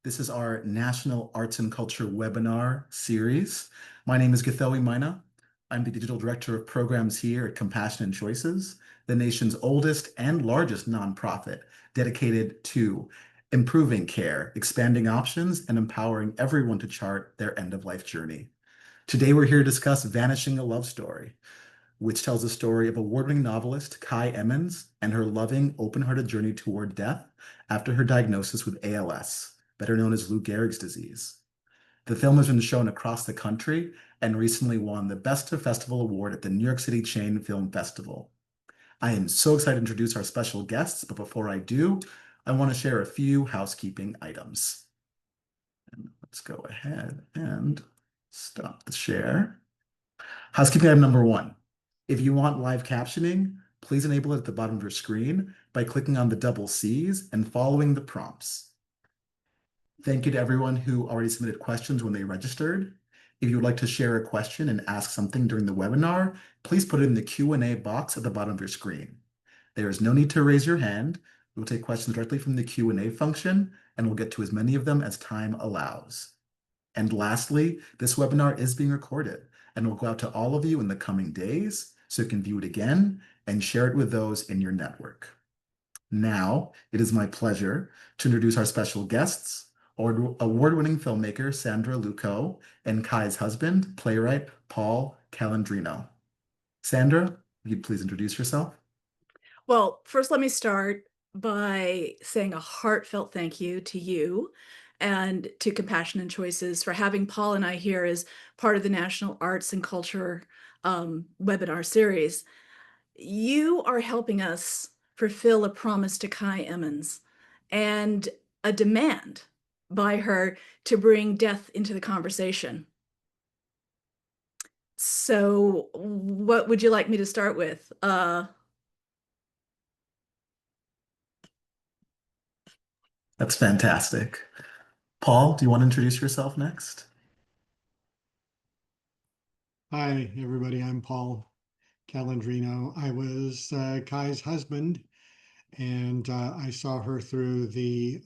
This is our National Arts and Culture webinar series. My name is Githoe Mina. I'm the Digital Director of Programs here at Compassion and Choices, the nation's oldest and largest nonprofit dedicated to improving care, expanding options, and empowering everyone to chart their end-of-life journey. Today, we're here to discuss Vanishing, a Love Story, which tells the story of award-winning novelist Kai Emmons and her loving, open-hearted journey toward death after her diagnosis with ALS, better known as Lou Gehrig's disease. The film has been shown across the country and recently won the Best of Festival award at the New York City Chain Film Festival. I am so excited to introduce our special guests, but before I do, I want to share a few housekeeping items. And let's go ahead and stop the share. Housekeeping item number one. If you want live captioning, please enable it at the bottom of your screen by clicking on the double C's and following the prompts. Thank you to everyone who already submitted questions when they registered. If you would like to share a question and ask something during the webinar, please put it in the Q&A box at the bottom of your screen. There is no need to raise your hand. We'll take questions directly from the Q&A function, and we'll get to as many of them as time allows. And lastly, this webinar is being recorded and will go out to all of you in the coming days, so you can view it again and share it with those in your network. Now, it is my pleasure to introduce our special guests, award-winning filmmaker Sandra Luckow and Kai's husband, playwright Paul Calandrino. Sandra, will you please introduce yourself? Well, first, let me start by saying a heartfelt thank you to you and to Compassion and Choices for having Paul and I here as part of the National Arts and Culture webinar series. You are helping us fulfill a promise to Kai Emmons and a demand by her to bring death into the conversation. So what would you like me to start with? That's fantastic. Paul, do you want to introduce yourself next? Hi, everybody. I'm Paul Calandrino. I was Kai's husband, and I saw her through the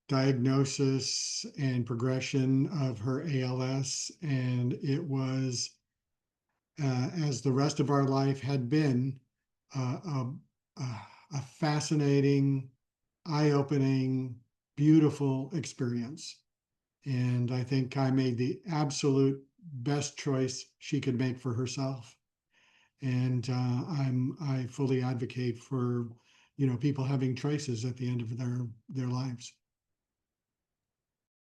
diagnosis and progression of her ALS, and it was, as the rest of our life had been, a fascinating, eye-opening, beautiful experience. And I think Kai made the absolute best choice she could make for herself. And I fully advocate for people having choices at the end of their lives.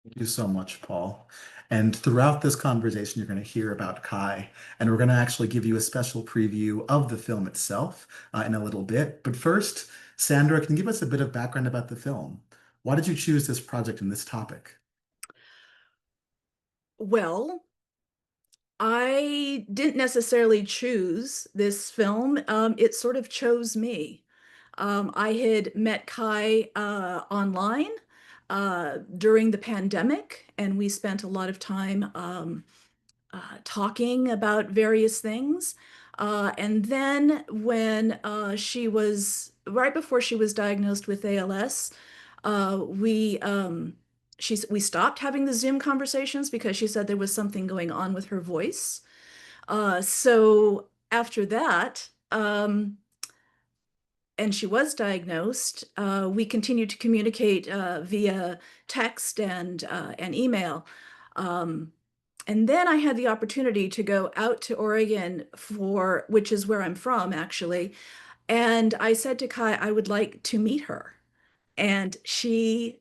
Thank you so much, Paul. And throughout this conversation, you're going to hear about Kai, and we're going to actually give you a special preview of the film itself in a little bit. But first, Sandra, can you give us a bit of background about the film? Why did you choose this project and this topic? Well, I didn't necessarily choose this film. It sort of chose me. I had met Kai online during the pandemic, and we spent a lot of time talking about various things. And then when she was, right before she was diagnosed with ALS, we stopped having the Zoom conversations because she said there was something going on with her voice. So after that, and she was diagnosed, we continued to communicate via text and email. And then I had the opportunity to go out to Oregon which is where I'm from, actually. And I said to Kai, I would like to meet her. And she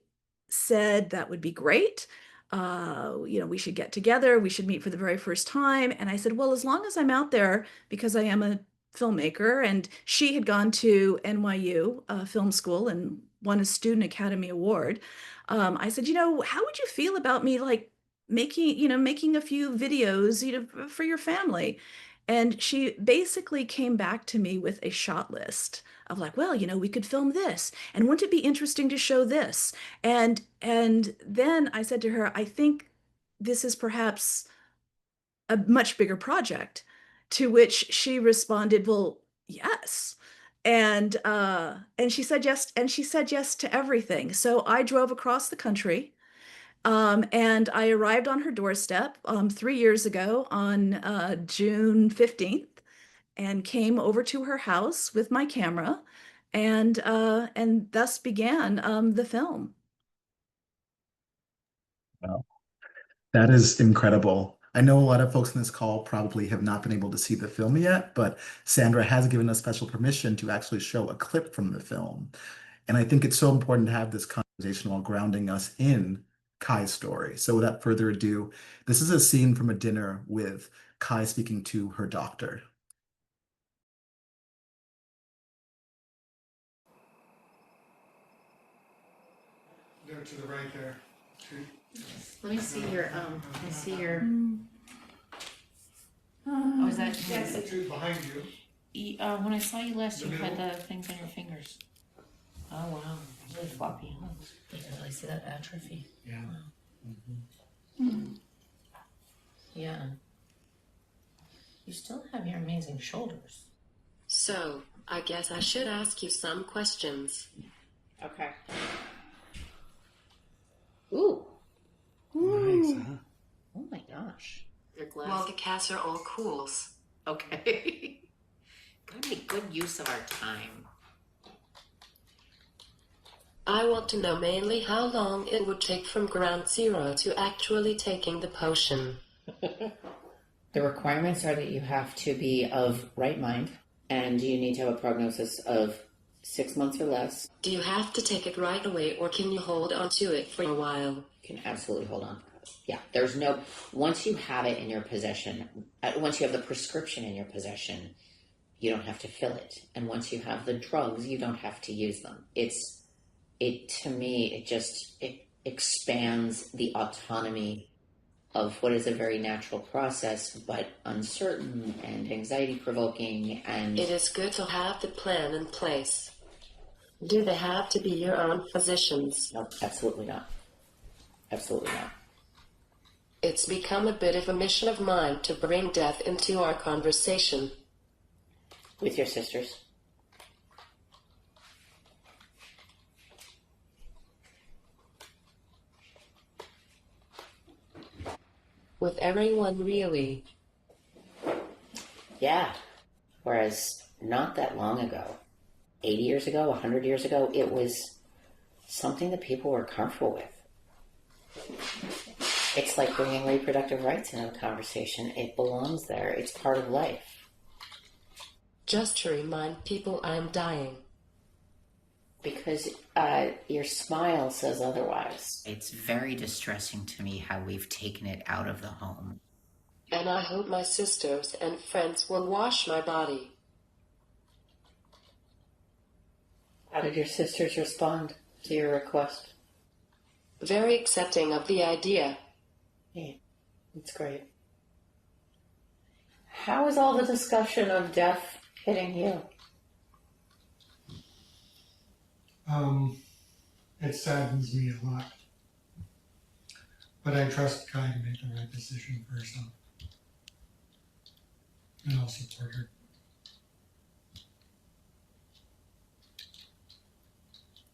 said that would be great. We should get together. We should meet for the very first time. And I said, well, as long as I'm out there, because I am a filmmaker, and she had gone to NYU film school and won a Student Academy Award. I said, how would you feel about me like making a few videos, for your family? And she basically came back to me with a shot list of like, well, we could film this, and wouldn't it be interesting to show this? And then I said to her, I think this is perhaps a much bigger project. To which she responded, well, yes. And she said yes, and she said yes to everything. So I drove across the country, and I arrived on her doorstep 3 years ago on June 15th, and came over to her house with my camera, and thus began the film. Wow. That is incredible. I know a lot of folks in this call probably have not been able to see the film yet, but Sandra has given us special permission to actually show a clip from the film. And I think it's so important to have this conversation while grounding us in Kai's story. So without further ado, this is a scene from a dinner with Kai speaking to her doctor. Go to the right there. Let me see your, oh, is that? Yes. Two behind you. When I saw you last, you had the things on your fingers. Oh, wow, really floppy, huh? You can really see that atrophy. Yeah. Yeah. You still have your amazing shoulders. So, I guess I should ask you some questions. Okay. Ooh. Nice, huh? Oh my gosh. Your glass. Well, the cats are all cools. Okay. Gotta make good use of our time. I want to know mainly how long it would take from ground zero to actually taking the potion. The requirements are that you have to be of right mind and you need to have a prognosis of 6 months or less. Do you have to take it right away, or can you hold on to it for a while? You can absolutely hold on. Yeah, once you have it in your possession, once you have the prescription in your possession, you don't have to fill it. And once you have the drugs, you don't have to use them. To me, it expands the autonomy of what is a very natural process, but uncertain and anxiety provoking. And it is good to have the plan in place. Do they have to be your own physicians? No, absolutely not. Absolutely not. It's become a bit of a mission of mine to bring death into our conversation. With your sisters? With everyone, really. Yeah. Whereas not that long ago, 80 years ago, 100 years ago, it was something that people were comfortable with. It's like bringing reproductive rights into the conversation. It belongs there. It's part of life. Just to remind people I'm dying. Because your smile says otherwise. It's very distressing to me how we've taken it out of the home. And I hope my sisters and friends will wash my body. How did your sisters respond to your request? Very accepting of the idea. Yeah, that's great. How is all the discussion of death hitting you? It saddens me a lot. But I trust Kai to make the right decision for herself. And I'll support her.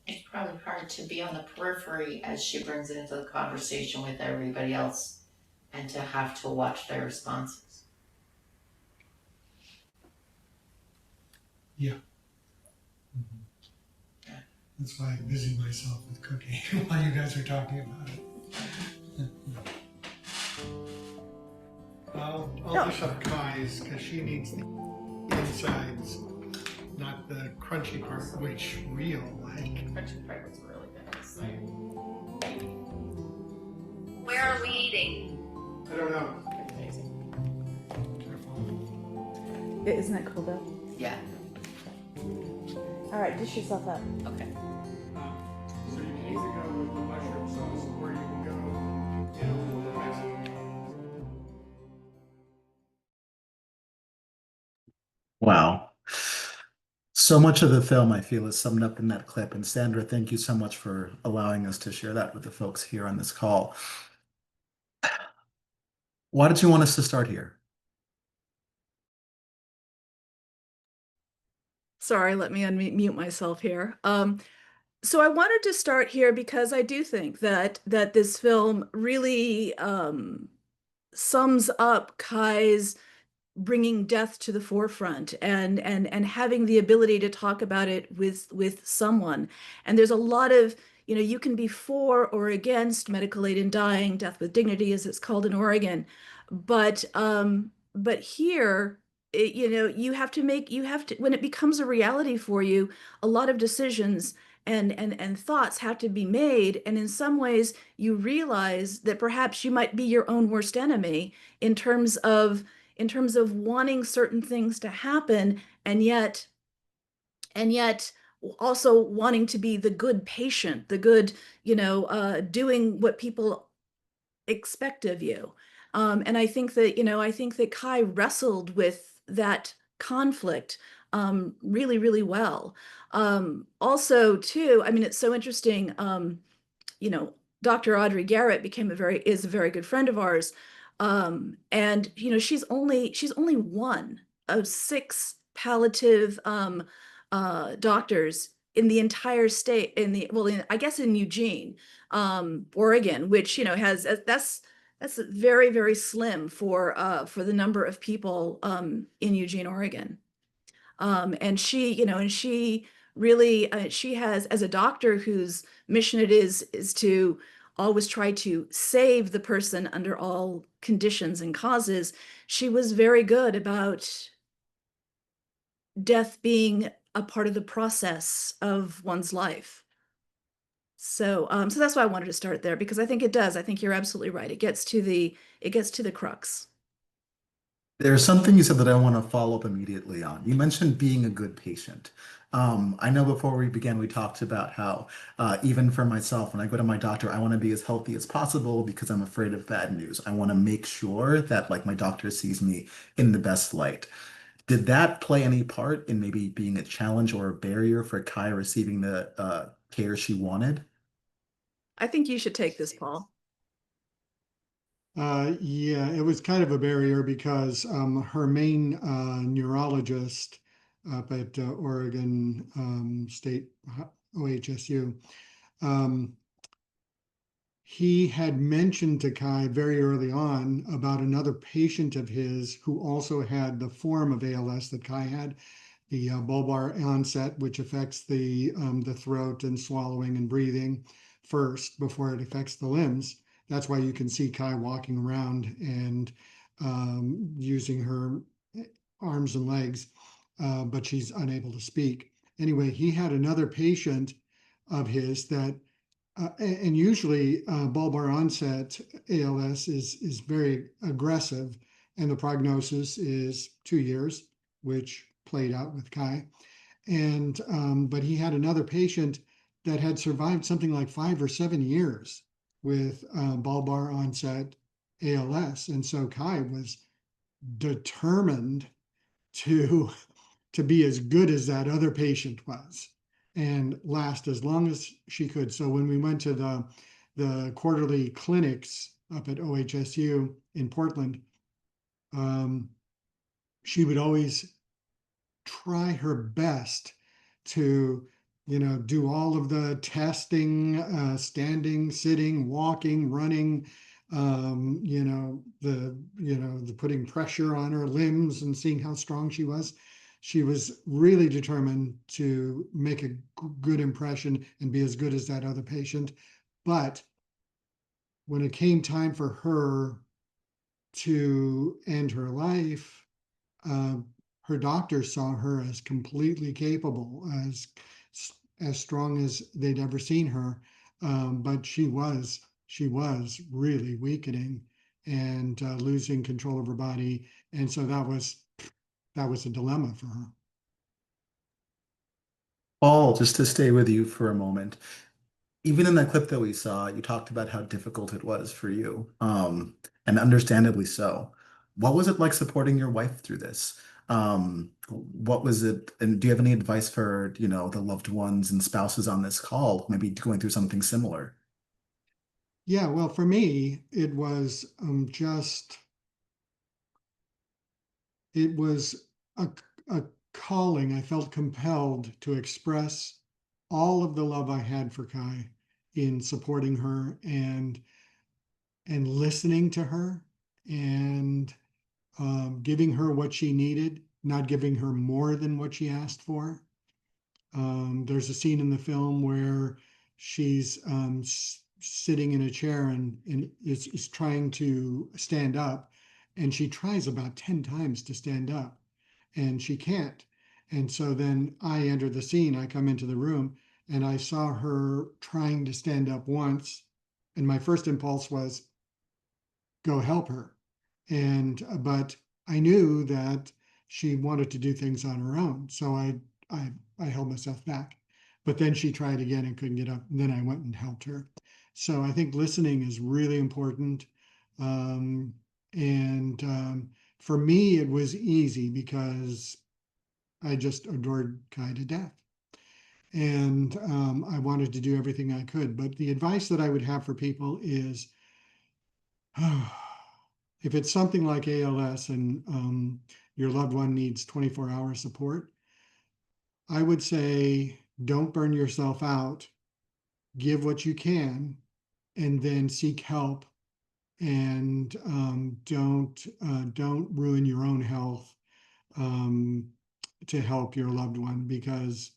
It's probably hard to be on the periphery as she brings it into the conversation with everybody else and to have to watch their responses. Yeah. That's why I busy myself with cooking while you guys are talking about it. I'll dish up Kai's because she needs the insides, not the crunchy part, which real like. Crunchy part was really good. Where are we eating? I don't know. Amazing. Careful. Isn't that cool though? Yeah. All right, dish yourself up. Okay. So you can either go with the mushroom sauce or you can go, with the Mexican. Wow. So much of the film, I feel, is summed up in that clip. And Sandra, thank you so much for allowing us to share that with the folks here on this call. Why did you want us to start here? Sorry, let me unmute myself here. So I wanted to start here because I do think that this film really sums up Kai's bringing death to the forefront and having the ability to talk about it with someone. And there's a lot of, you can be for or against medical aid in dying, death with dignity, as it's called in Oregon. But here, you have to, when it becomes a reality for you, a lot of decisions and thoughts have to be made. And in some ways, you realize that perhaps you might be your own worst enemy in terms of wanting certain things to happen, and yet also wanting to be the good patient, the good, doing what people expect of you. And I think that Kai wrestled with that conflict really, really well. Also, too, I mean, it's so interesting. You know, Dr. Audrey Garrett is a very good friend of ours. And she's only one of six palliative doctors in the entire state, I guess in Eugene, Oregon, which has that's very, very slim for the number of people in Eugene, Oregon. And she really, she has, as a doctor whose mission it is to always try to save the person under all conditions and causes. She was very good about death being a part of the process of one's life. So that's why I wanted to start there, because I think it does. I think you're absolutely right. It gets to the crux. There's something you said that I want to follow up immediately on. You mentioned being a good patient. I know before we began, we talked about how even for myself, when I go to my doctor, I want to be as healthy as possible because I'm afraid of bad news. I want to make sure that like my doctor sees me in the best light. Did that play any part in maybe being a challenge or a barrier for Kai receiving the care she wanted? I think you should take this, Paul. Yeah, it was kind of a barrier because her main neurologist up at Oregon State OHSU, um, he had mentioned to Kai very early on about another patient of his who also had the form of ALS that Kai had, the bulbar onset, which affects the throat and swallowing and breathing first before it affects the limbs. That's why you can see Kai walking around and using her arms and legs, but she's unable to speak. Anyway, he had another patient of his that and usually bulbar onset ALS is very aggressive, and the prognosis is 2 years, which played out with Kai. And but he had another patient that had survived something like 5 or 7 years with bulbar onset ALS, and so Kai was determined to to be as good as that other patient was and last as long as she could. So when we went to the quarterly clinics up at OHSU in Portland, um, she would always try her best to do all of the testing, standing, sitting, walking, running, the putting pressure on her limbs and seeing how strong she was. She was really determined to make a good impression and be as good as that other patient. But when it came time for her to end her life, uh, her doctor saw her as completely capable, as strong as they'd ever seen her. But she was really weakening and losing control of her body, and so that was a dilemma for her. Paul, just to stay with you for a moment, even in that clip that we saw, you talked about how difficult it was for you, and understandably so. What was it like supporting your wife through this? What was it, and do you have any advice for, the loved ones and spouses on this call, maybe going through something similar? Yeah, well, for me, it was a calling, I felt compelled to express all of the love I had for Kai in supporting her and listening to her and giving her what she needed, not giving her more than what she asked for. There's a scene in the film where she's sitting in a chair and is trying to stand up, and she tries about 10 times to stand up, and she can't. And so then I enter the scene, I come into the room, and I saw her trying to stand up once, and my first impulse was, go help her. And but I knew that she wanted to do things on her own, so I held myself back. But then she tried again and couldn't get up, and then I went and helped her. So I think listening is really important. Um, and For me, it was easy because I just adored Kai to death. And I wanted to do everything I could. But the advice that I would have for people is if it's something like ALS and your loved one needs 24-hour support, I would say don't burn yourself out, give what you can, and then seek help. And don't ruin your own health um, to help your loved one, because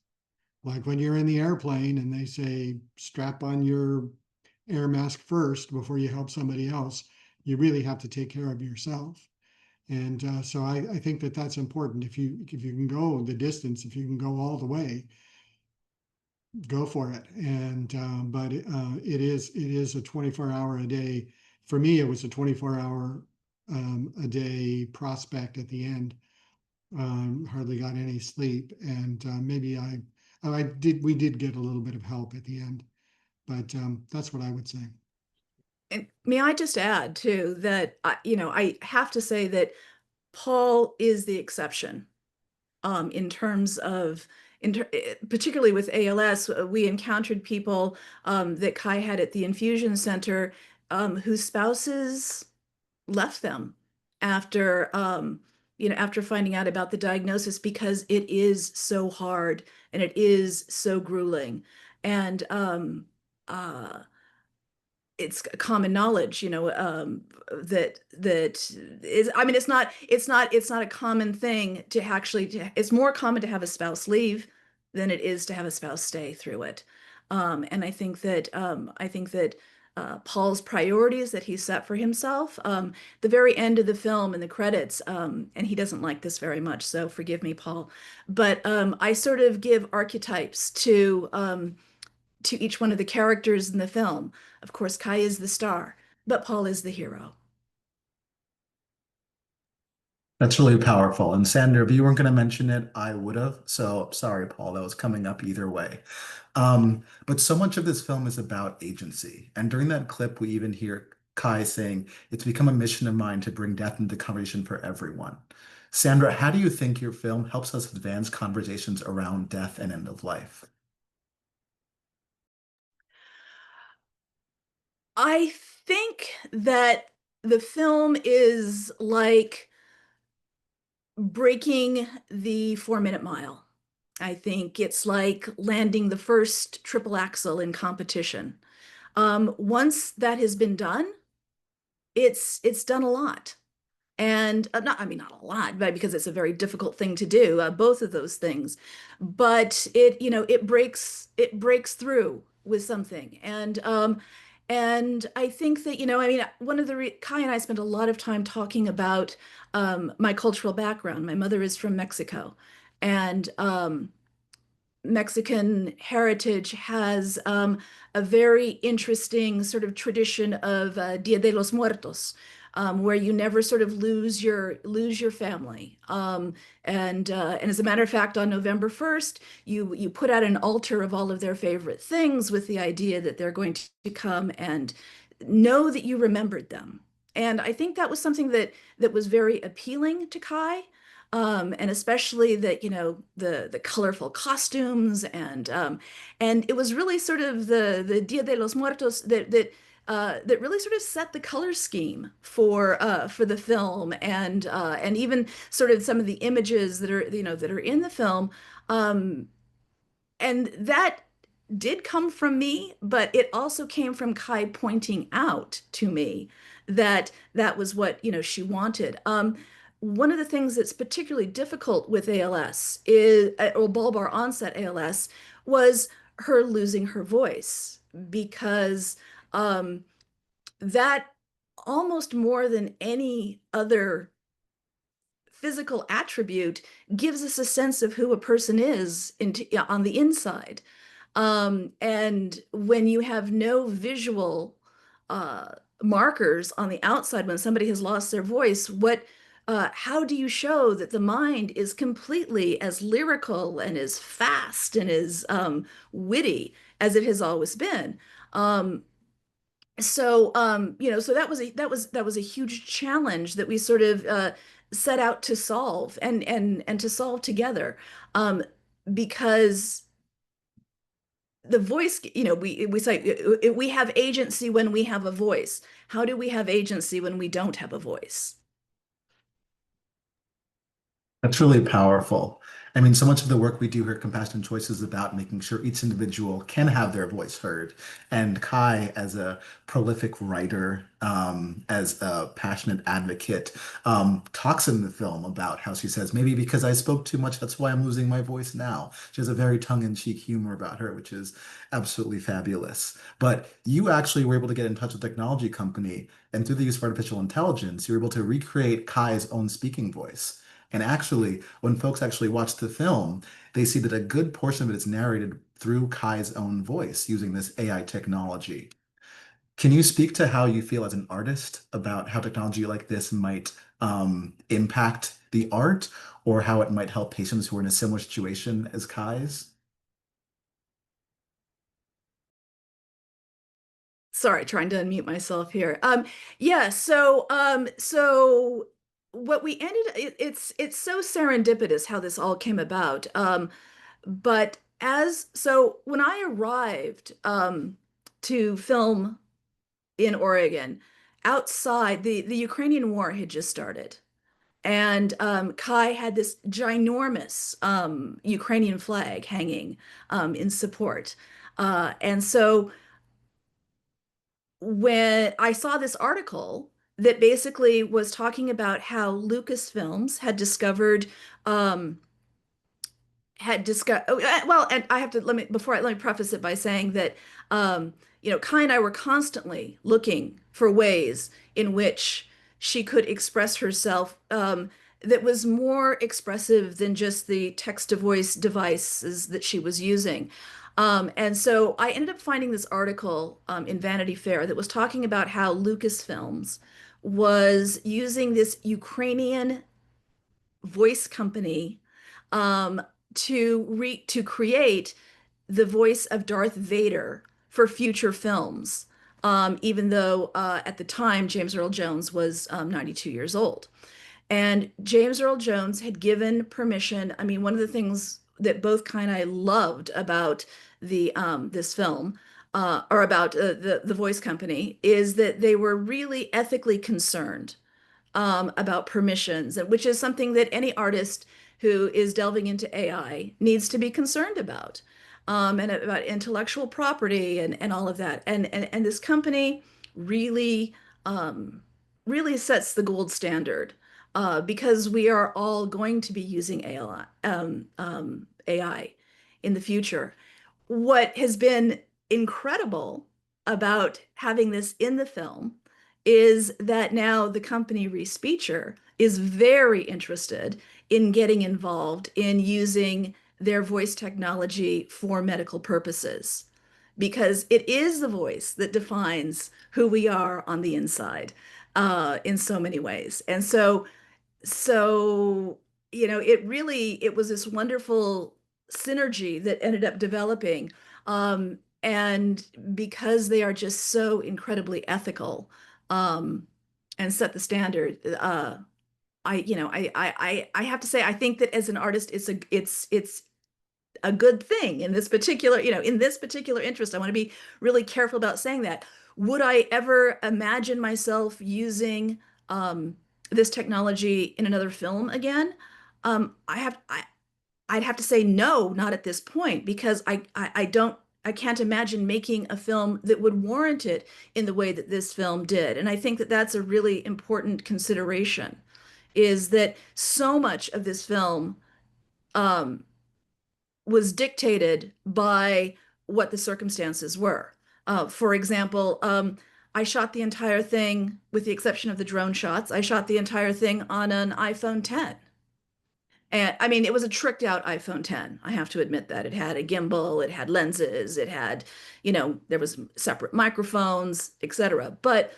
like when you're in the airplane and they say strap on your air mask first before you help somebody else, you really have to take care of yourself. And so I think that that's important. If you can go the distance, if you can go all the way, go for it. And but it is a 24-hour a day. For me, it was a 24-hour a day prospect at the end. Hardly got any sleep, and maybe we did get a little bit of help at the end, but that's what I would say. And may I just add too that I have to say that Paul is the exception in terms of particularly with ALS. We encountered people that Kai had at the infusion center whose spouses left them after after finding out about the diagnosis, because it is so hard and it is so grueling. And it's common knowledge, that is, I mean, it's not a common thing to actually, it's more common to have a spouse leave than it is to have a spouse stay through it. And I think that Paul's priorities that he set for himself, the very end of the film in the credits, and he doesn't like this very much, so forgive me, Paul, but I sort of give archetypes to each one of the characters in the film. Of course, Kai is the star, but Paul is the hero. That's really powerful. And Sandra, if you weren't going to mention it, I would have. So sorry, Paul, that was coming up either way. But so much of this film is about agency. And during that clip, we even hear Kai saying, it's become a mission of mine to bring death into the conversation for everyone. Sandra, how do you think your film helps us advance conversations around death and end of life? I think that the film is like breaking the 4-minute mile. I think it's like landing the first triple axel in competition. Once that has been done, it's done a lot. And not, I mean, not a lot, but because it's a very difficult thing to do, both of those things. But it breaks through with something. And I think that, I mean, one of the Kai and I spent a lot of time talking about my cultural background. My mother is from Mexico, and Mexican heritage has a very interesting sort of tradition of Dia de los Muertos, where you never sort of lose your family. And as a matter of fact, on November 1st, you put out an altar of all of their favorite things with the idea that they're going to come and know that you remembered them. And I think that was something that was very appealing to Kai. And especially that, the colorful costumes, and it was really sort of the Dia de los Muertos that that really sort of set the color scheme for the film, and even sort of some of the images that are, that are in the film. And that did come from me, but it also came from Kai pointing out to me that that was what, she wanted. One of the things that's particularly difficult with ALS is, or bulbar onset ALS, was her losing her voice, because that, almost more than any other physical attribute, gives us a sense of who a person is on the inside. And when you have no visual uh, markers on the outside, when somebody has lost their voice, how do you show that the mind is completely as lyrical and as fast and as witty as it has always been? So that was a huge challenge that we sort of set out to solve, and to solve together, because the voice, we say we have agency when we have a voice. How do we have agency when we don't have a voice? That's really powerful. I mean, so much of the work we do here at Compassionate Choice is about making sure each individual can have their voice heard. And Kai, as a prolific writer, as a passionate advocate, talks in the film about how she says, maybe because I spoke too much, that's why I'm losing my voice now. She has a very tongue-in-cheek humor about her, which is absolutely fabulous. But you actually were able to get in touch with a technology company, and through the use of artificial intelligence, you were able to recreate Kai's own speaking voice. And actually, when folks actually watch the film, they see that a good portion of it is narrated through Kai's own voice using this AI technology. Can you speak to how you feel as an artist about how technology like this might impact the art, or how it might help patients who are in a similar situation as Kai's? Sorry, trying to unmute myself here. Yeah, so what we it's so serendipitous how this all came about. But as so when I arrived to film in Oregon, outside, the Ukrainian war had just started. And Kai had this ginormous Ukrainian flag hanging in support. And so when I saw this article that basically was talking about how Lucasfilms um, had discussed, well, and I have to, let me preface it by saying that Kai and I were constantly looking for ways in which she could express herself, that was more expressive than just the text to voice devices that she was using. And so I ended up finding this article in Vanity Fair that was talking about how Lucasfilms was using this Ukrainian voice company um, to create the voice of Darth Vader for future films. Even though at the time James Earl Jones was 92 years old. And James Earl Jones had given permission. I mean, one of the things that both Kai and I loved about this film, or about the voice company, is that they were really ethically concerned about permissions, which is something that any artist who is delving into AI needs to be concerned about, and about intellectual property and all of that. And this company really, really sets the gold standard, because we are all going to be using AI in the future. What has been incredible about having this in the film is that now the company Respeecher is very interested in getting involved in using their voice technology for medical purposes, because it is the voice that defines who we are on the inside, in so many ways. And so it was this wonderful synergy that ended up developing. And because they are just so incredibly ethical, and set the standard, I have to say, I think that as an artist, it's a good thing in this particular interest. I want to be really careful about saying that. would I ever imagine myself using this technology in another film again? I'd have to say no, not at this point, because I can't imagine making a film that would warrant it in the way that this film did. And I think that that's a really important consideration, is that so much of this film um, was dictated by what the circumstances were. For example, I shot the entire thing, with the exception of the drone shots, I shot the entire thing on an iPhone 10. And I mean, it was a tricked out iPhone 10. I have to admit that. It had a gimbal, it had lenses, it had, there was separate microphones, etc. But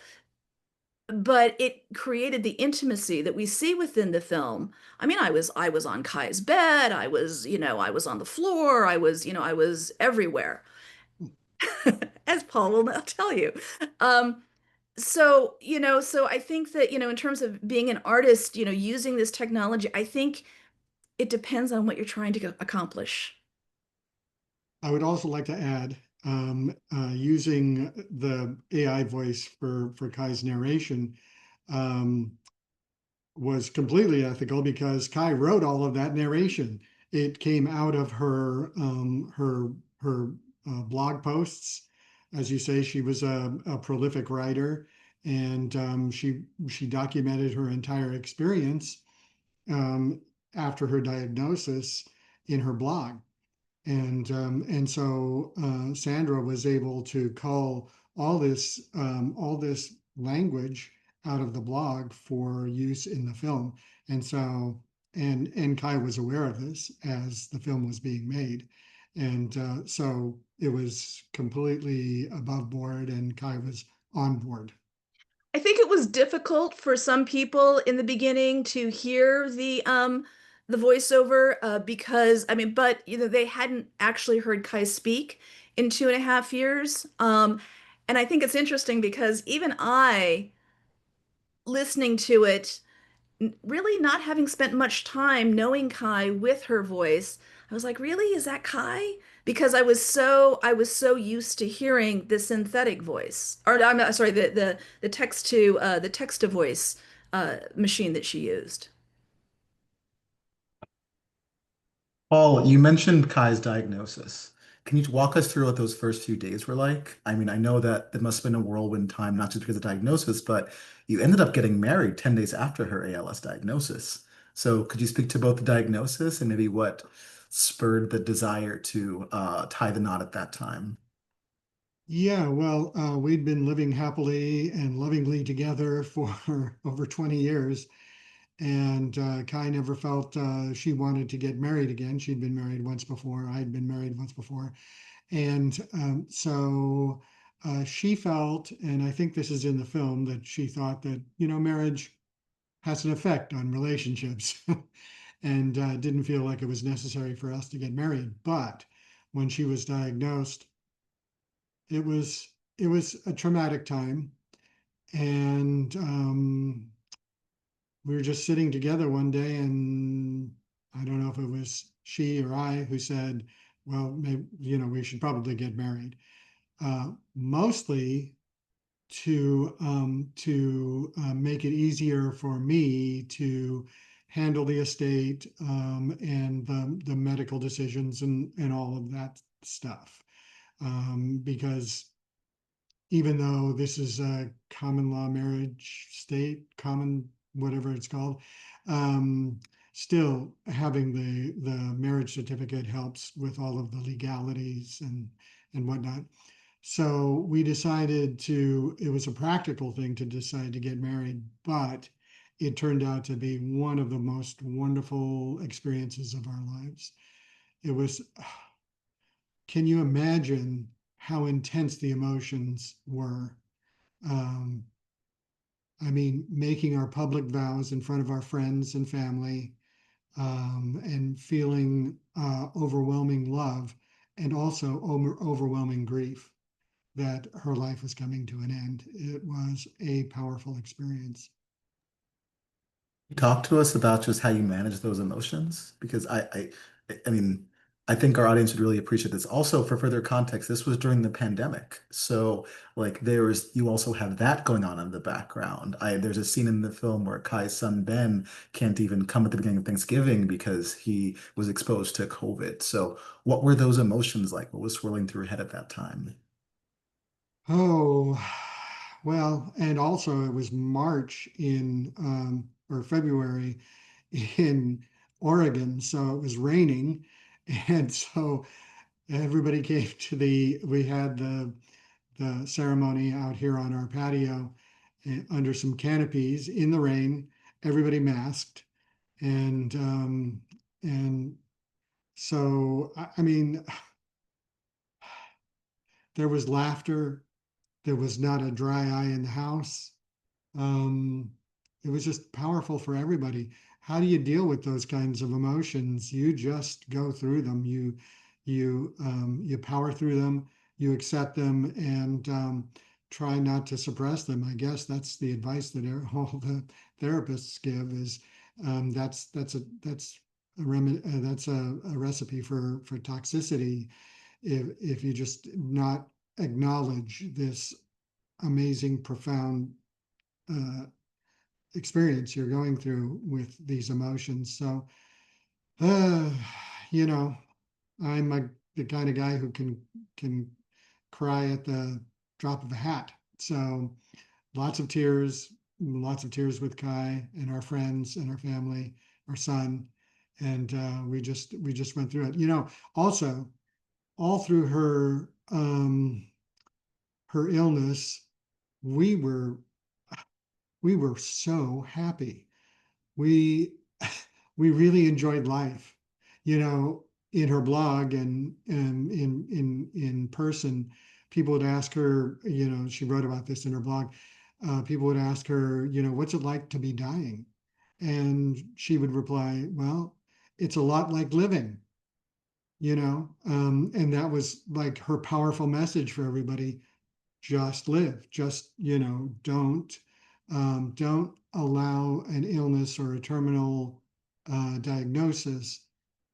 it created the intimacy that we see within the film. I mean, I was on Kai's bed, I was on the floor, I was everywhere, as Paul will now tell you. Um, so I think that, in terms of being an artist, using this technology, I think it depends on what you're trying to accomplish. I would also like to add, using the AI voice for Kai's narration was completely ethical because Kai wrote all of that narration. It came out of her blog posts. As you say, she was a prolific writer, and she documented her entire experience um, after her diagnosis in her blog. And so Sandra was able to cull all this language out of the blog for use in the film. And so and Kai was aware of this as the film was being made, and so it was completely above board, and Kai was on board. I think it was difficult for some people in the beginning to hear the voiceover, because I mean, but they hadn't actually heard Kai speak in 2.5 years. And I think it's interesting because even I, listening to it, really not having spent much time knowing Kai with her voice, I was like, really, is that Kai? Because I was so used to hearing the synthetic voice, or I'm not, sorry, the text to voice machine that she used. Paul, you mentioned Kai's diagnosis. Can you walk us through what those first few days were like? I mean, I know that it must have been a whirlwind time, not just because of the diagnosis, but you ended up getting married 10 days after her ALS diagnosis. So could you speak to both the diagnosis and maybe what spurred the desire to tie the knot at that time? Yeah, well, we'd been living happily and lovingly together for over 20 years. And Kai never felt she wanted to get married again. She'd been married once before. I'd been married once before. And so she felt, and I think this is in the film, that she thought that, marriage has an effect on relationships and didn't feel like it was necessary for us to get married. But when she was diagnosed, it was it was a traumatic time. And we were just sitting together one day, and I don't know if it was she or I who said, well, maybe, we should probably get married. Mostly to make it easier for me to handle the estate, and the medical decisions and all of that stuff. Because even though this is a common law marriage state, common whatever it's called, um, still having the marriage certificate helps with all of the legalities and whatnot. So we decided to, it was a practical thing to decide to get married, but it turned out to be one of the most wonderful experiences of our lives. It was, can you imagine how intense the emotions were? Um, I mean, making our public vows in front of our friends and family, and feeling overwhelming love and also overwhelming grief that her life was coming to an end. It was a powerful experience. Talk to us about just how you manage those emotions because I mean, I think our audience would really appreciate this. Also, for further context, this was during the pandemic. So, like, you also have that going on in the background. There's a scene in the film where Kai's son Ben can't even come at the beginning of Thanksgiving because he was exposed to COVID. So, what were those emotions like? What was swirling through your head at that time? Oh, well, and also it was March in or February in Oregon, so it was raining, and so everybody came to we had the ceremony out here on our patio under some canopies in the rain, everybody masked, and and so I mean, there was laughter. There was not a dry eye in the house. Um, it was just powerful for everybody. How do you deal with those kinds of emotions? You just go through them. You power through them. You accept them and try not to suppress them. I guess that's the advice that all the therapists give. Is that's a recipe for toxicity. If you just not acknowledge this amazing, profound uh, experience you're going through with these emotions. So, uh, you know, the kind of guy who can cry at the drop of a hat. So, lots of tears with Kai and our friends and our family, our son, and we just went through it. Also all through her illness, we were we were so happy. We we really enjoyed life. You know, in her blog and in person, people would ask her. She wrote about this in her blog. People would ask her, what's it like to be dying? And she would reply, well, it's a lot like living. And that was like her powerful message for everybody. Just live. Just don't allow an illness or a terminal diagnosis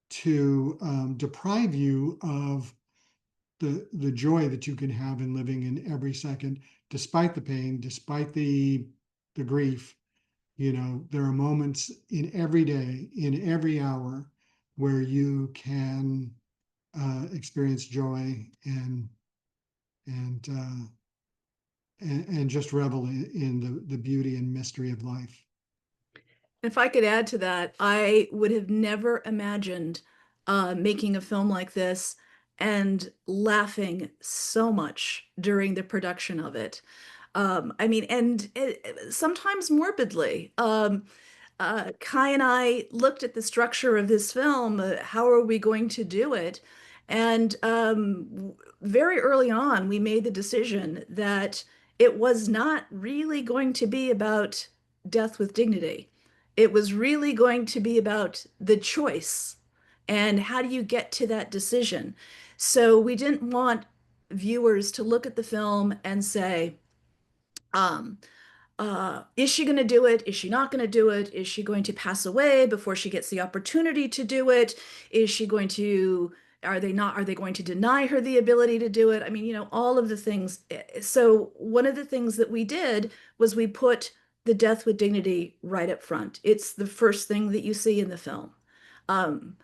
to deprive you of the joy that you can have in living in every second, despite the pain, despite the grief. There are moments in every day, in every hour, where you can experience joy and uh, and just revel in the beauty and mystery of life. If I could add to that, I would have never imagined making a film like this and laughing so much during the production of it. I mean, and sometimes morbidly. Kai and I looked at the structure of this film. How are we going to do it? And very early on, we made the decision that it was not really going to be about death with dignity. It was really going to be about the choice and how do you get to that decision. So we didn't want viewers to look at the film and say, um, is she going to do it? Is she not going to do it? Is she going to pass away before she gets the opportunity to do it? Is she going to, are they going to deny her the ability to do it? I mean, all of the things. So one of the things that we did was we put the death with dignity right up front. It's the first thing that you see in the film. Um,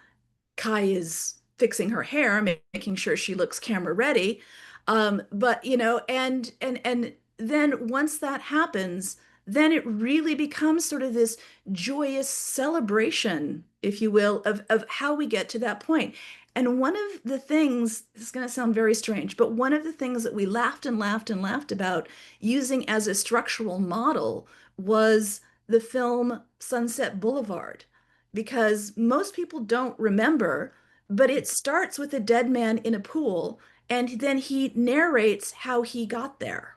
Kai is fixing her hair, making sure she looks camera ready. But and then once that happens, then it really becomes sort of this joyous celebration, if you will, of how we get to that point. And one of the things, this is going to sound very strange, but one of the things that we laughed and laughed and laughed about using as a structural model was the film Sunset Boulevard, because most people don't remember, but it starts with a dead man in a pool, and then he narrates how he got there.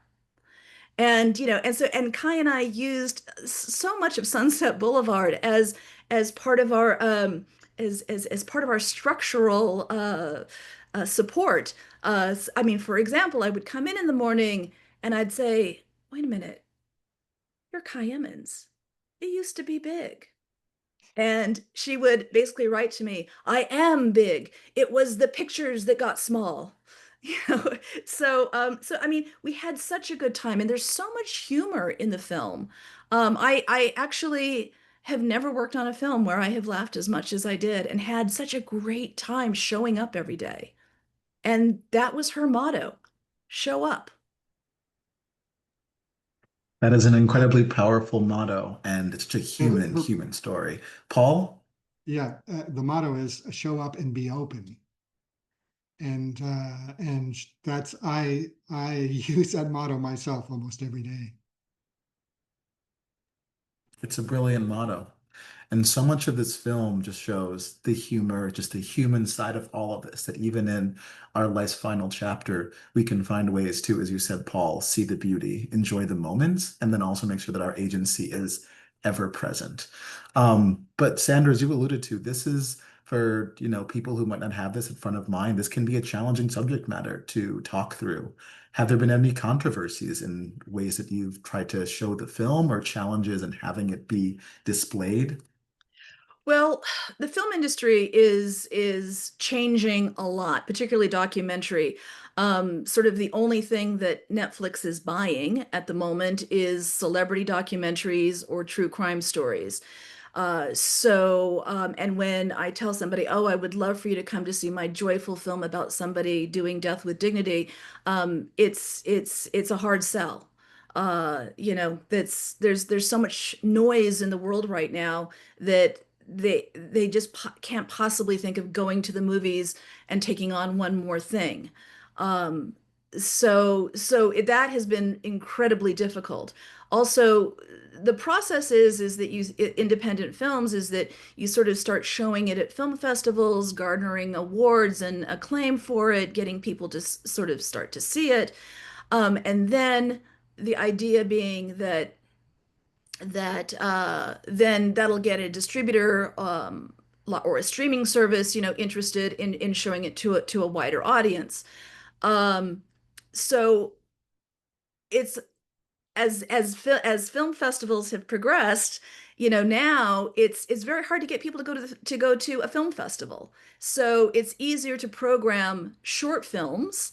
And Kai and I used so much of Sunset Boulevard as part of our as part of our structural support. I mean, for example, I would come in the morning and I'd say, "Wait a minute, you're Kai Emmons. It used to be big." And she would basically write to me, I am big. It was the pictures that got small. You know, so I mean, we had such a good time, and there's so much humor in the film. I actually have never worked on a film where I have laughed as much as I did and had such a great time showing up every day. And that was her motto, show up. That is an incredibly powerful motto, and it's such a Yeah, human story. Paul? the motto is show up and be open. And that's I use that motto myself almost every day. It's a brilliant motto. And so much of this film just shows the humor, just the human side of all of this, that even in our life's final chapter, we can find ways to, as you said, Paul, see the beauty, enjoy the moments, and then also make sure that our agency is ever present. But Sandra, as you alluded to, this is for, people who might not have this in front of mind, this can be a challenging subject matter to talk through. Have there been any controversies in ways that you've tried to show the film or challenges in having it be displayed? Well, the film industry is changing a lot, particularly documentary. Sort of the only thing that Netflix is buying at the moment is celebrity documentaries or true crime stories. And when I tell somebody, oh, I would love for you to come to see my joyful film about somebody doing death with dignity, it's a hard sell. There's so much noise in the world right now that they just can't possibly think of going to the movies and taking on one more thing. Um, that has been incredibly difficult. Also, the process is that you independent films is that you sort of start showing it at film festivals, garnering awards and acclaim for it, getting people to sort of start to see it, and then the idea being that then that'll get a distributor or a streaming service, interested in showing it to a wider audience. Um, so it's as film festivals have progressed, now it's very hard to get people to go to a film festival. So it's easier to program short films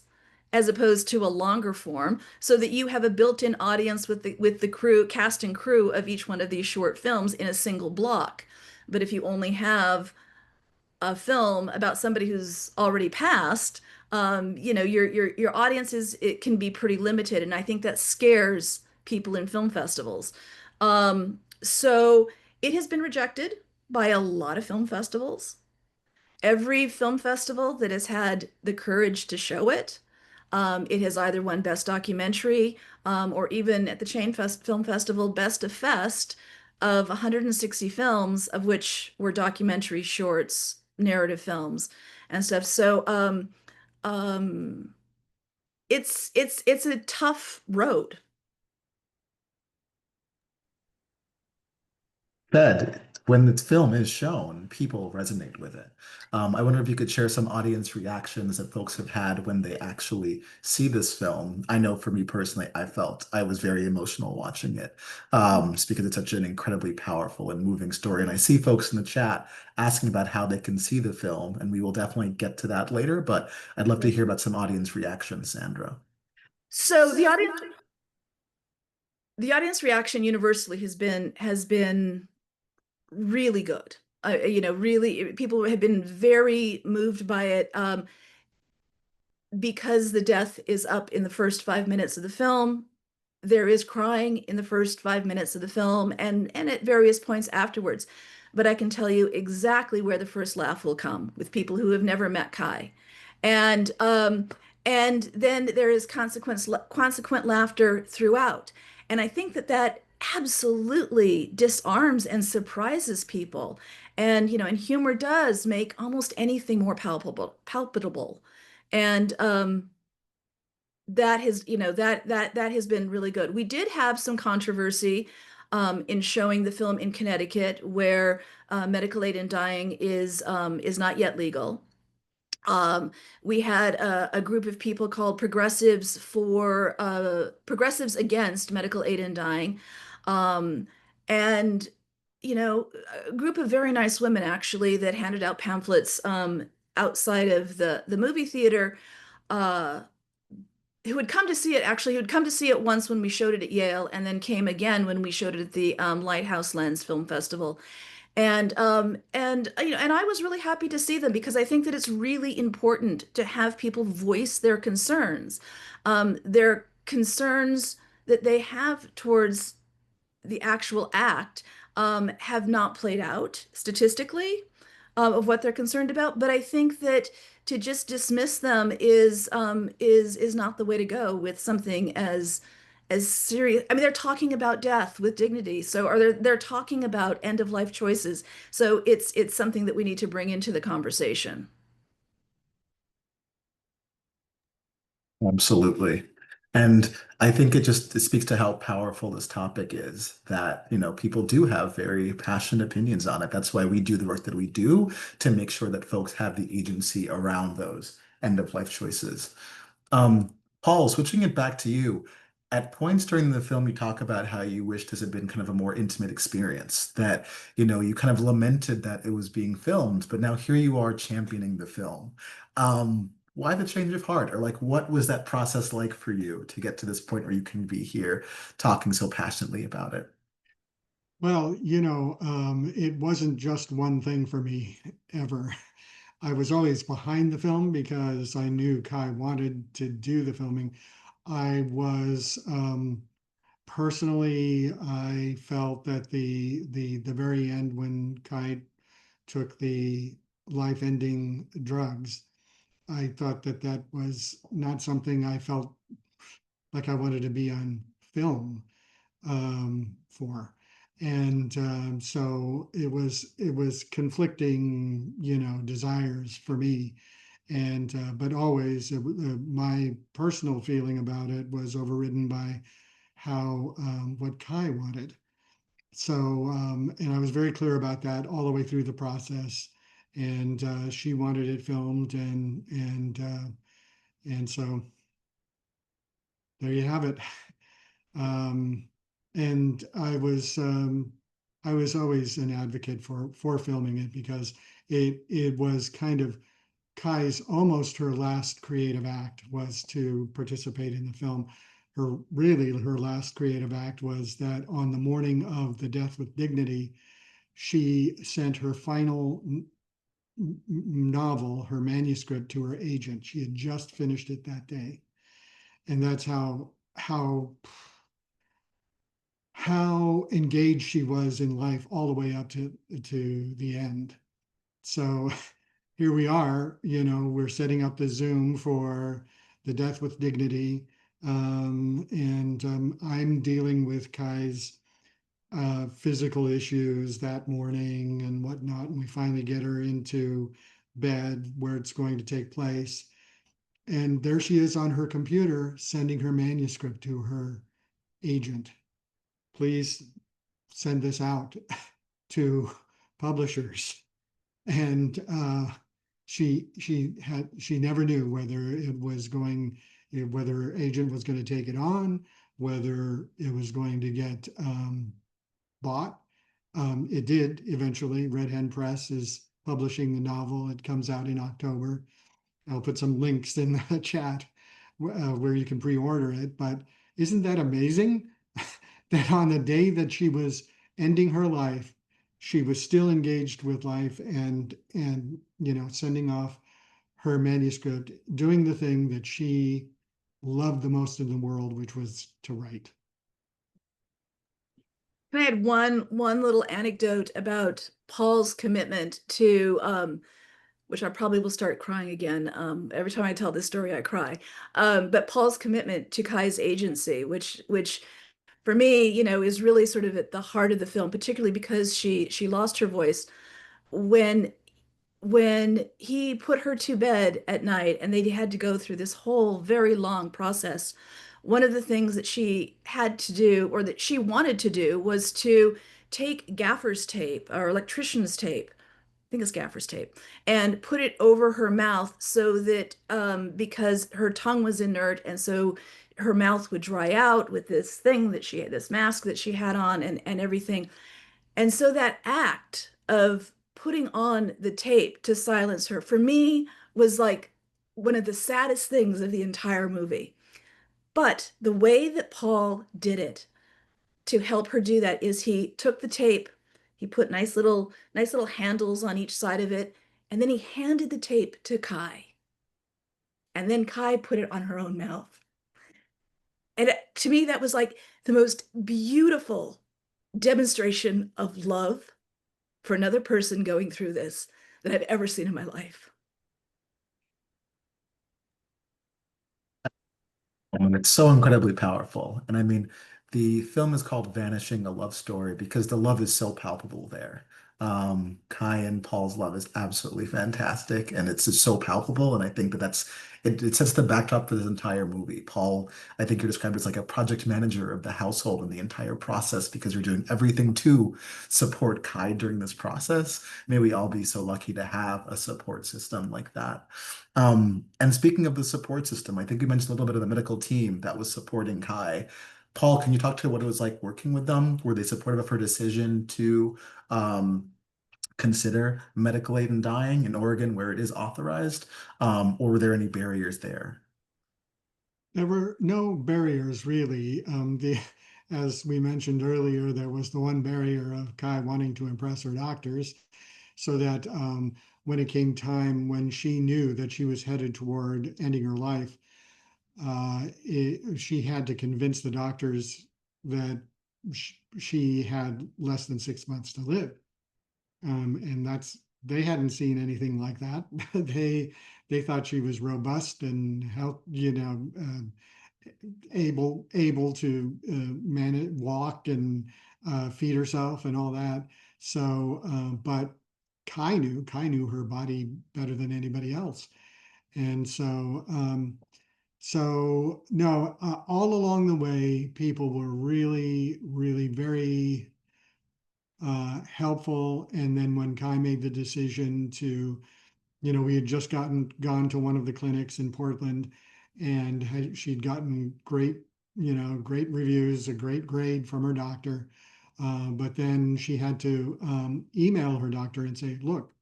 as opposed to a longer form, so that you have a built-in audience with the cast and crew of each one of these short films in a single block. But if you only have a film about somebody who's already passed, your audience it can be pretty limited, and I think that scares people in film festivals. So it has been rejected by a lot of film festivals. Every film festival that has had the courage to show it, it has either won Best Documentary, or even at the Film Festival, Best of Fest of 160 films, of which were documentary shorts, narrative films, and stuff. So um, it's a tough road. Said, when the film is shown, people resonate with it. I wonder if you could share some audience reactions that folks have had when they actually see this film. I know for me personally, I felt I was very emotional watching it, just because it's such an incredibly powerful and moving story. And I see folks in the chat asking about how they can see the film, and we will definitely get to that later, but I'd love to hear about some audience reactions, Sandra. So the audience reaction universally has been really good. Really, people have been very moved by it, because the death is up in the first 5 minutes of the film. There is crying in the first 5 minutes of the film, and at various points afterwards. But I can tell you exactly where the first laugh will come with people who have never met Kai, and then there is consequent laughter throughout. And I think that absolutely disarms and surprises people. And humor does make almost anything more palpable. And that has, that has been really good. We did have some controversy in showing the film in Connecticut, where medical aid in dying is not yet legal. We had a group of people called Progressives Against Medical Aid in Dying. Um, and a group of very nice women actually that handed out pamphlets outside of the movie theater, uh, who would come to see it. Actually, who would come to see it once when we showed it at Yale, and then came again when we showed it at the Lighthouse Lens Film Festival. And I was really happy to see them because I think that it's really important to have people voice their concerns that they have towards the actual act, have not played out statistically, of what they're concerned about. But I think that to just dismiss them is not the way to go with something as serious. I mean, they're talking about death with dignity. So, or they're talking about end of life choices. So it's something that we need to bring into the conversation. Absolutely. And I think it speaks to how powerful this topic is that, people do have very passionate opinions on it. That's why we do the work that we do to make sure that folks have the agency around those end of life choices. Um, Paul, switching it back to you. At points during the film, you talk about how you wish this had been kind of a more intimate experience, that, you kind of lamented that it was being filmed, but now here you are championing the film. Why the change of heart? Or like, what was that process like for you to get to this point where you can be here talking so passionately about it? Well, it wasn't just one thing for me ever. I was always behind the film because I knew Kai wanted to do the filming. I was personally, I felt that the very end when Kai took the life-ending drugs, I thought that that was not something I felt like I wanted to be on film for. And so it was conflicting, desires for me. And but always my personal feeling about it was overridden by how what Kai wanted. So and I was very clear about that all the way through the process. And she wanted it filmed, and so there you have it. Um, and I was always an advocate for filming it because it was kind of Kai's almost her last creative act was to participate in the film. Her last creative act was that on the morning of the Death with Dignity, she sent her final novel, her manuscript, to her agent. She had just finished it that day, and that's how engaged she was in life all the way up to the end. So here we are, we're setting up the Zoom for the Death with Dignity. And I'm dealing with Kai's physical issues that morning and whatnot. And we finally get her into bed where it's going to take place. And there she is on her computer sending her manuscript to her agent. Please send this out to publishers. And she never knew whether her agent was going to take it on, whether it was going to get bought. It did eventually. Red Hen Press is publishing the novel. It comes out in October. I'll put some links in the chat where you can pre-order it. But isn't that amazing? That on the day that she was ending her life, she was still engaged with life and sending off her manuscript, doing the thing that she loved the most in the world, which was to write. Can I add one little anecdote about Paul's commitment to, which I probably will start crying again. Every time I tell this story, I cry. But Paul's commitment to Kai's agency, which for me, is really sort of at the heart of the film, particularly because she lost her voice when he put her to bed at night and they had to go through this whole very long process. One of the things that she had to do, or that she wanted to do, was to take gaffer's tape or electrician's tape, I think it's gaffer's tape, and put it over her mouth so that, because her tongue was inert, and so her mouth would dry out with this thing that she had, this mask that she had on, and everything. And so that act of putting on the tape to silence her, for me, was like one of the saddest things of the entire movie. But the way that Paul did it to help her do that is he took the tape, he put nice little handles on each side of it, and then he handed the tape to Kai. And then Kai put it on her own mouth. And to me, that was like the most beautiful demonstration of love for another person going through this that I've ever seen in my life. And it's so incredibly powerful. And I mean, the film is called Vanishing, a Love Story because the love is so palpable there. Kai and Paul's love is absolutely fantastic, and it's just so palpable. And I think that it sets the backdrop for this entire movie. Paul, I think you're described as like a project manager of the household and the entire process because you're doing everything to support Kai during this process. May we all be so lucky to have a support system like that. And speaking of the support system, I think you mentioned a little bit of the medical team that was supporting Kai. Paul, can you talk to what it was like working with them? Were they supportive of her decision to um, consider medical aid in dying in Oregon where it is authorized? Or were there any barriers there? There were no barriers really. As we mentioned earlier, there was the one barrier of Kai wanting to impress her doctors, so that when it came time when she knew that she was headed toward ending her life, she had to convince the doctors that she had less than 6 months to live. And that's they hadn't seen anything like that. They thought she was robust and health, able to manage, walk, and feed herself and all that. So, but Kai knew her body better than anybody else, and so no, all along the way, people were really, really very helpful. And then when Kai made the decision to, we had just gone to one of the clinics in Portland, and she'd gotten great reviews, a great grade from her doctor. But then she had to email her doctor and say, look,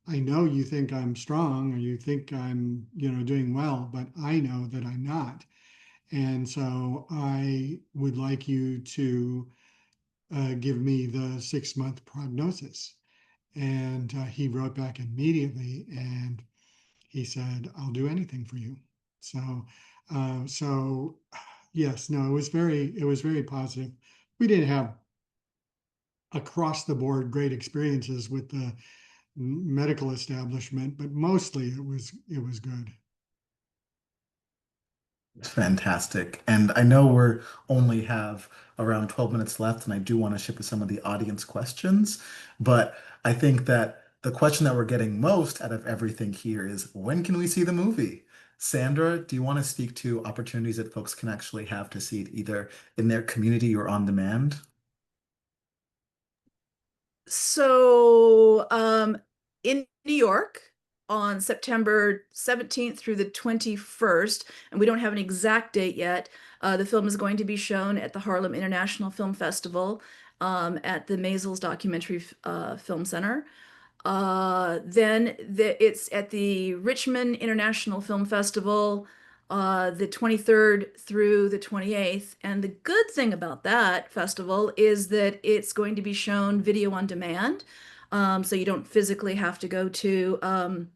I know you think I'm strong or you think I'm, doing well, but I know that I'm not. And so I would like you to give me the 6 month prognosis. And he wrote back immediately and he said, I'll do anything for you. So, so yes, no, it was very positive. We didn't have across the board great experiences with the medical establishment, but mostly it was good. It's fantastic. And I know we're only have around 12 minutes left, and I do want to shift to some of the audience questions. But I think that the question that we're getting most out of everything here is when can we see the movie? Sandra, do you want to speak to opportunities that folks can actually have to see it either in their community or on demand? So, in New York on September 17th through the 21st, and we don't have an exact date yet, the film is going to be shown at the Harlem International Film Festival, at the Maysles Documentary Film Center. It's at the Richmond International Film Festival, the 23rd through the 28th. And the good thing about that festival is that it's going to be shown video on demand. So you don't physically have to go to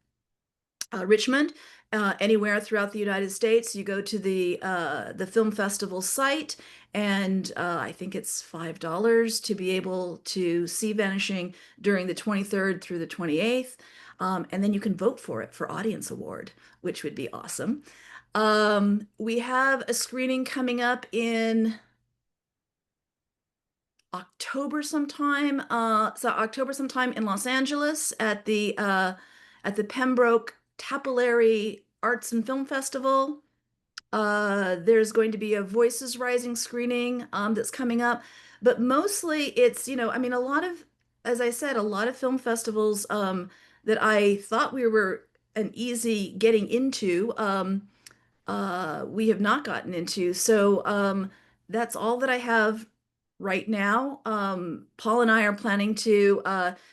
Richmond. Anywhere throughout the United States, you go to the film festival site, and I think it's $5 to be able to see Vanishing during the 23rd through the 28th. And then you can vote for it for Audience Award, which would be awesome. We have a screening coming up in October sometime. October sometime in Los Angeles at the Pembroke Tapulary Arts and Film Festival. There's going to be a Voices Rising screening that's coming up, but mostly it's, I mean, as I said, a lot of film festivals that I thought we were an easy getting into, we have not gotten into. So that's all that I have right now. Paul and I are planning to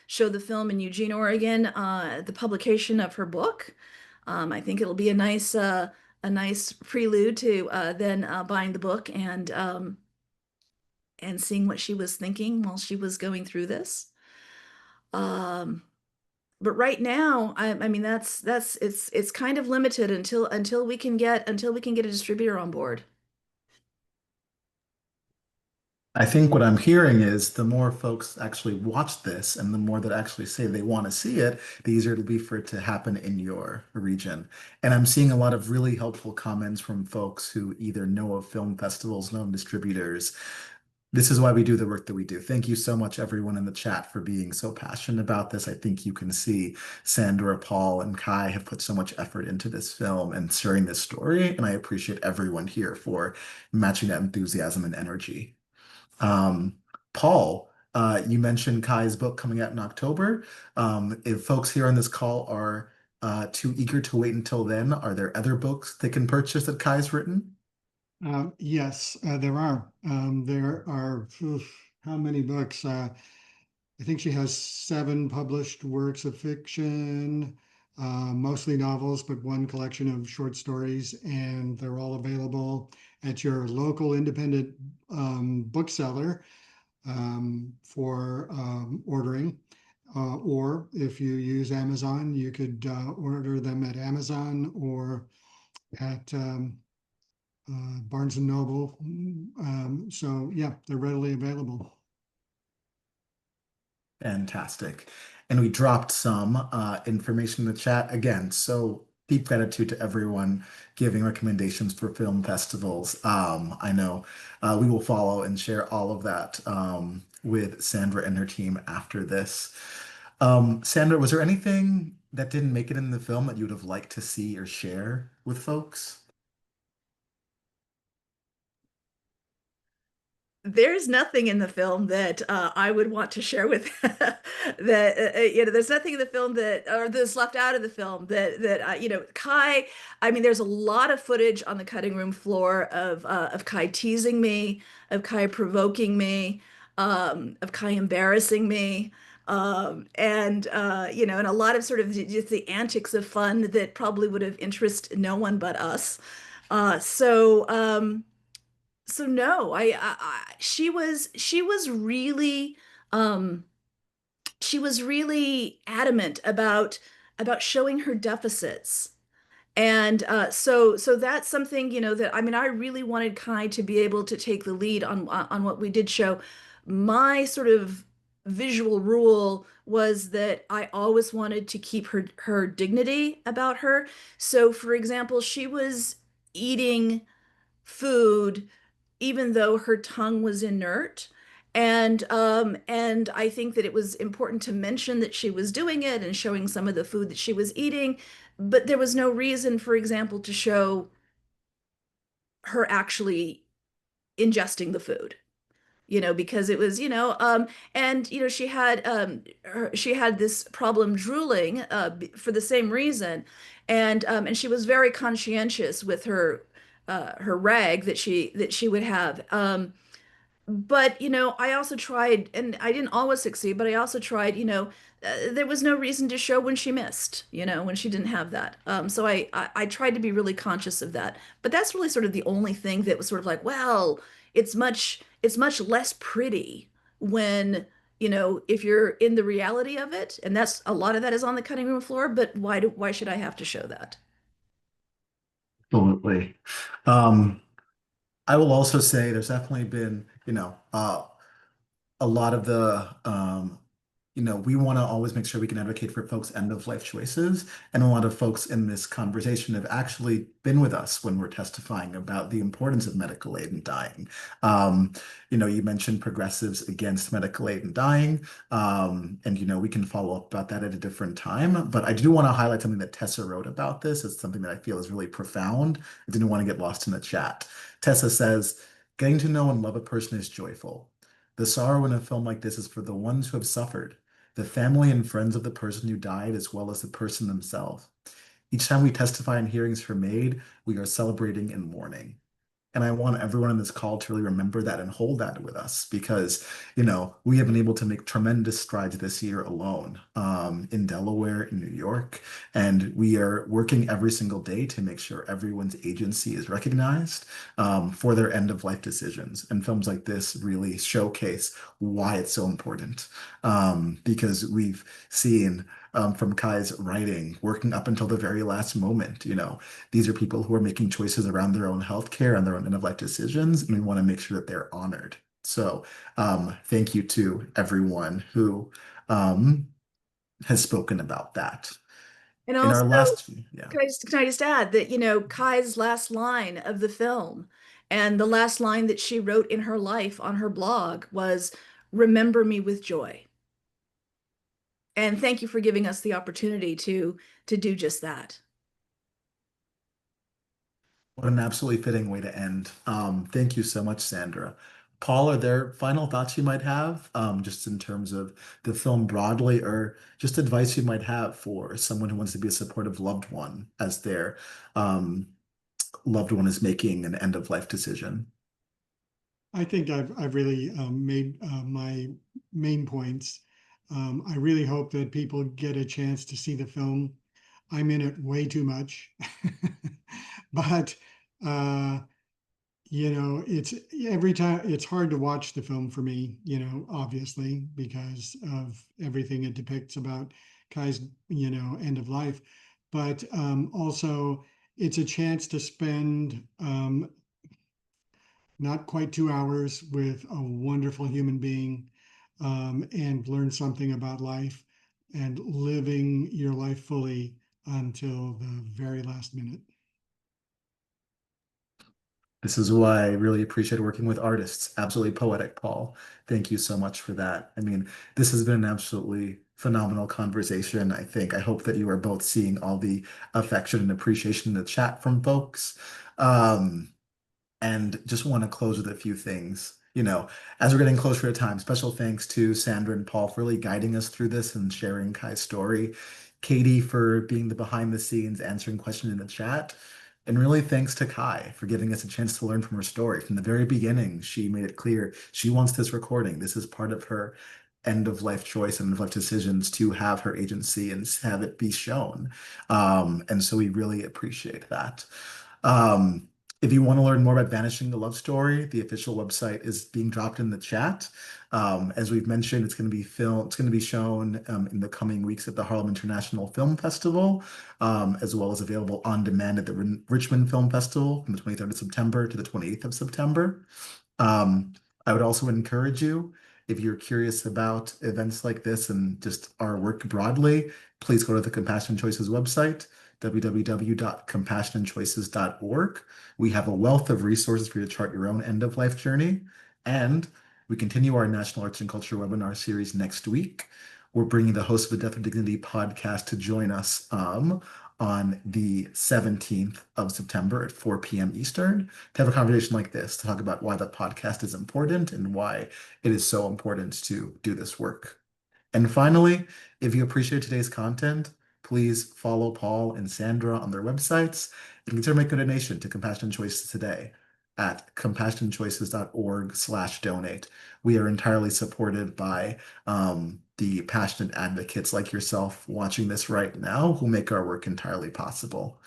show the film in Eugene, Oregon, the publication of her book. I think it'll be a nice prelude to then buying the book and seeing what she was thinking while she was going through this. Um, but right now, I mean that's it's kind of limited until we can get a distributor on board. I think what I'm hearing is the more folks actually watch this and the more that actually say they want to see it, the easier it'll be for it to happen in your region. And I'm seeing a lot of really helpful comments from folks who either know of film festivals, know of distributors. This is why we do the work that we do. Thank you so much, everyone in the chat, for being so passionate about this. I think you can see Sandra, Paul, and Kai have put so much effort into this film and sharing this story. And I appreciate everyone here for matching that enthusiasm and energy. Um, Paul, you mentioned Kai's book coming out in October. If folks here on this call are too eager to wait until then, are there other books they can purchase that Kai's written? Yes, there are. There are, how many books? I think she has 7 published works of fiction, mostly novels, but one collection of short stories, and they're all available at your local independent bookseller for ordering. Or if you use Amazon, you could order them at Amazon or at Barnes and Noble. So yeah, they're readily available. Fantastic. And we dropped some information in the chat. Again, so deep gratitude to everyone giving recommendations for film festivals. I know we will follow and share all of that with Sandra and her team after this. Sandra, was there anything that didn't make it in the film that you would have liked to see or share with folks? There's nothing in the film that I would want to share with that there's nothing in the film that or that's left out of the film that Kai. I mean, there's a lot of footage on the cutting room floor of Kai teasing me, of Kai provoking me, of Kai embarrassing me, and a lot of sort of just the antics of fun that probably would have interested no one but us. Uh, so. So no, um she was really adamant about showing her deficits. And so that's something, that I mean, I really wanted Kai to be able to take the lead on what we did show. My sort of visual rule was that I always wanted to keep her dignity about her. So for example, she was eating food even though her tongue was inert. And I think that it was important to mention that she was doing it and showing some of the food that she was eating, but there was no reason, for example, to show her actually ingesting the food, because it was, and she had this problem drooling for the same reason, and she was very conscientious with her rag that she would have. But I also tried, and I didn't always succeed, but I also tried, there was no reason to show when she missed, when she didn't have that. So I tried to be really conscious of that. But that's really sort of the only thing that was sort of like, well, it's much less pretty when, if you're in the reality of it, and that's a lot of that is on the cutting room floor, but why should I have to show that? Absolutely. Um, I will also say there's definitely been, a lot of we want to always make sure we can advocate for folks' end of life choices. And a lot of folks in this conversation have actually been with us when we're testifying about the importance of medical aid in dying. Um, you mentioned progressives against medical aid in dying. And we can follow up about that at a different time. But I do want to highlight something that Tessa wrote about this. It's something that I feel is really profound. I didn't want to get lost in the chat. Tessa says, getting to know and love a person is joyful. The sorrow in a film like this is for the ones who have suffered, the family and friends of the person who died, as well as the person themselves. Each time we testify and hearings are made, we are celebrating and mourning. And I want everyone on this call to really remember that and hold that with us because, we have been able to make tremendous strides this year alone, in Delaware, in New York, and we are working every single day to make sure everyone's agency is recognized, for their end of life decisions. And films like this really showcase why it's so important, because we've seen, from Kai's writing, working up until the very last moment. These are people who are making choices around their own healthcare and their own end of life decisions, and we want to make sure that they're honored. So, thank you to everyone who, um, has spoken about that. And In our also, last, yeah. can I just add that, Kai's last line of the film and the last line that she wrote in her life on her blog was, "Remember me with joy." And thank you for giving us the opportunity to do just that. What an absolutely fitting way to end. Thank you so much, Sandra. Paul, are there final thoughts you might have, just in terms of the film broadly, or just advice you might have for someone who wants to be a supportive loved one as their, um, loved one is making an end of life decision? I think I've really made my main points. I really hope that people get a chance to see the film. I'm in it way too much, but uh, it's every time it's hard to watch the film for me. Obviously because of everything it depicts about Kai's end of life, but also it's a chance to spend not quite 2 hours with a wonderful human being, and learn something about life and living your life fully until the very last minute. This is why I really appreciate working with artists. Absolutely poetic, Paul. Thank you so much for that. I mean, this has been an absolutely phenomenal conversation. I think I hope that you are both seeing all the affection and appreciation in the chat from folks. Um, and just want to close with a few things. As we're getting closer to time, special thanks to Sandra and Paul for really guiding us through this and sharing Kai's story. Katie for being the behind the scenes, answering questions in the chat. And really thanks to Kai for giving us a chance to learn from her story. From the very beginning, she made it clear she wants this recording. This is part of her end of life choice and end of life decisions to have her agency and have it be shown. And so we really appreciate that. Um, if you want to learn more about Vanishing the Love Story, the official website is being dropped in the chat. As we've mentioned, it's going to be it's going to be shown, in the coming weeks at the Harlem International Film Festival, as well as available on demand at the Richmond Film Festival from the 23rd of September to the 28th of September. Um, I would also encourage you, if you're curious about events like this and just our work broadly, please go to the Compassion Choices website, www.compassionchoices.org. We have a wealth of resources for you to chart your own end of life journey. And we continue our National Arts and Culture webinar series next week. We're bringing the host of the Death with Dignity podcast to join us, on the 17th of September at 4 p.m. Eastern to have a conversation like this, to talk about why the podcast is important and why it is so important to do this work. And finally, if you appreciate today's content, please follow Paul and Sandra on their websites and consider making a donation to Compassion Choices today at compassionchoices.org/donate. We are entirely supported by, the passionate advocates like yourself watching this right now who make our work entirely possible.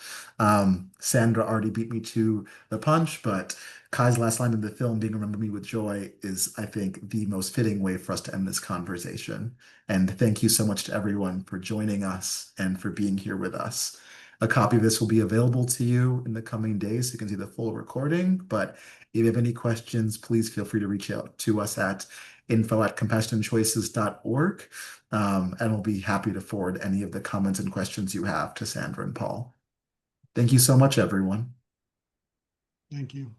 Sandra already beat me to the punch, but Kai's last line in the film, being "Remember Me with Joy," is, I think, the most fitting way for us to end this conversation. And thank you so much to everyone for joining us and for being here with us. A copy of this will be available to you in the coming days so you can see the full recording. But if you have any questions, please feel free to reach out to us at info@compassionchoices.org. And we'll be happy to forward any of the comments and questions you have to Sandra and Paul. Thank you so much, everyone. Thank you.